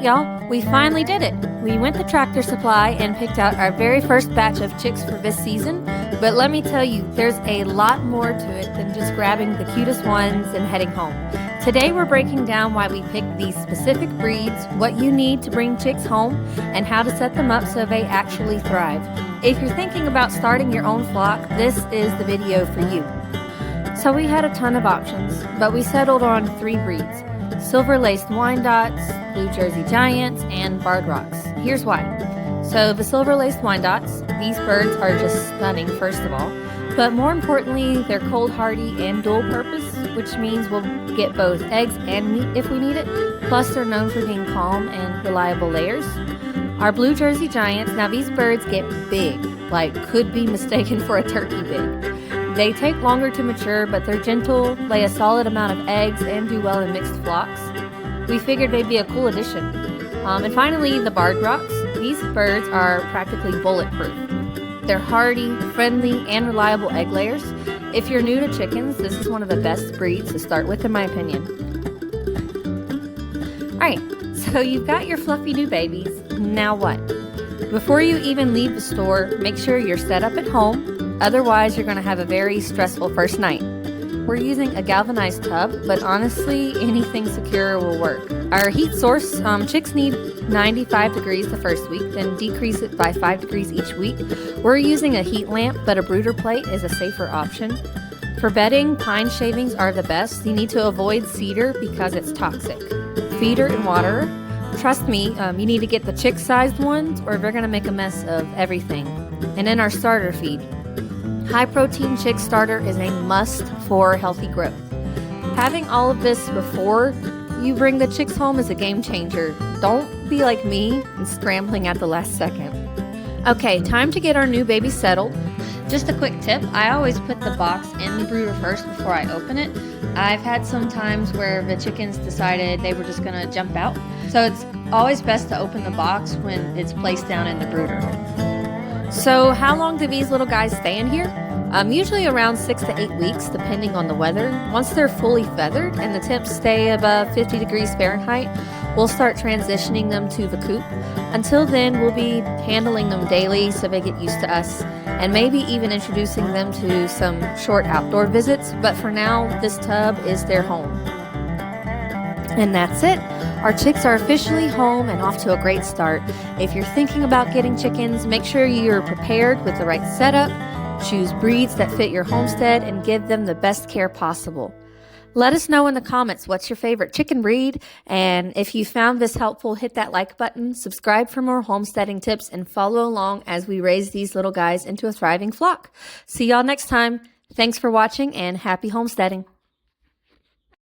y'all, we finally did it. We went to Tractor Supply and picked out our very first batch of chicks for this season, but let me tell you, there's a lot more to it than just grabbing the cutest ones and heading home. Today we're breaking down why we picked these specific breeds, what you need to bring chicks home, and how to set them up so they actually thrive. If you're thinking about starting your own flock, this is the video for you. So we had a ton of options, but we settled on 3 breeds: Silver Laced Wyandottes, Blue Jersey Giants, and Barred Rocks. Here's why. So the Silver Laced Wyandottes, these birds are just stunning first of all, but more importantly, they're cold hardy and dual purpose, which means we'll get both eggs and meat if we need it, plus they're known for being calm and reliable layers. Our Blue Jersey Giants, now these birds get big, like could be mistaken for a turkey big. They take longer to mature, but they're gentle, lay a solid amount of eggs, and do well in mixed flocks. We figured they'd be a cool addition. And finally, the Barred Rocks. These birds are practically bulletproof. They're hardy, friendly, and reliable egg layers. If you're new to chickens, this is one of the best breeds to start with, in my opinion. Alright, so you've got your fluffy new babies. Now what? Before you even leave the store, make sure you're set up at home. Otherwise, you're going to have a very stressful first night. We're using a galvanized tub, but honestly, anything secure will work. Our heat source, chicks need 95 degrees the first week, then decrease it by 5 degrees each week. We're using a heat lamp, but a brooder plate is a safer option. For bedding, pine shavings are the best. You need to avoid cedar because it's toxic. Feeder and water. Trust me, you need to get the chick-sized ones or they're going to make a mess of everything. And then our starter feed. High protein chick starter is a must for healthy growth. Having all of this before you bring the chicks home is a game changer. Don't be like me and scrambling at the last second. Okay, time to get our new baby settled. Just a quick tip, I always put the box in the brooder first before I open it. I've had some times where the chickens decided they were just gonna jump out. So it's always best to open the box when it's placed down in the brooder. So how long do these little guys stay in here? Usually around 6 to 8 weeks, depending on the weather. Once they're fully feathered and the temps stay above 50 degrees Fahrenheit, we'll start transitioning them to the coop. Until then, we'll be handling them daily so they get used to us, and maybe even introducing them to some short outdoor visits. But for now, this tub is their home. And that's it. Our chicks are officially home and off to a great start. If you're thinking about getting chickens, make sure you're prepared with the right setup, choose breeds that fit your homestead, and give them the best care possible. Let us know in the comments what's your favorite chicken breed, and if you found this helpful, hit that like button, subscribe for more homesteading tips, and follow along as we raise these little guys into a thriving flock. See y'all next time. Thanks for watching and happy homesteading.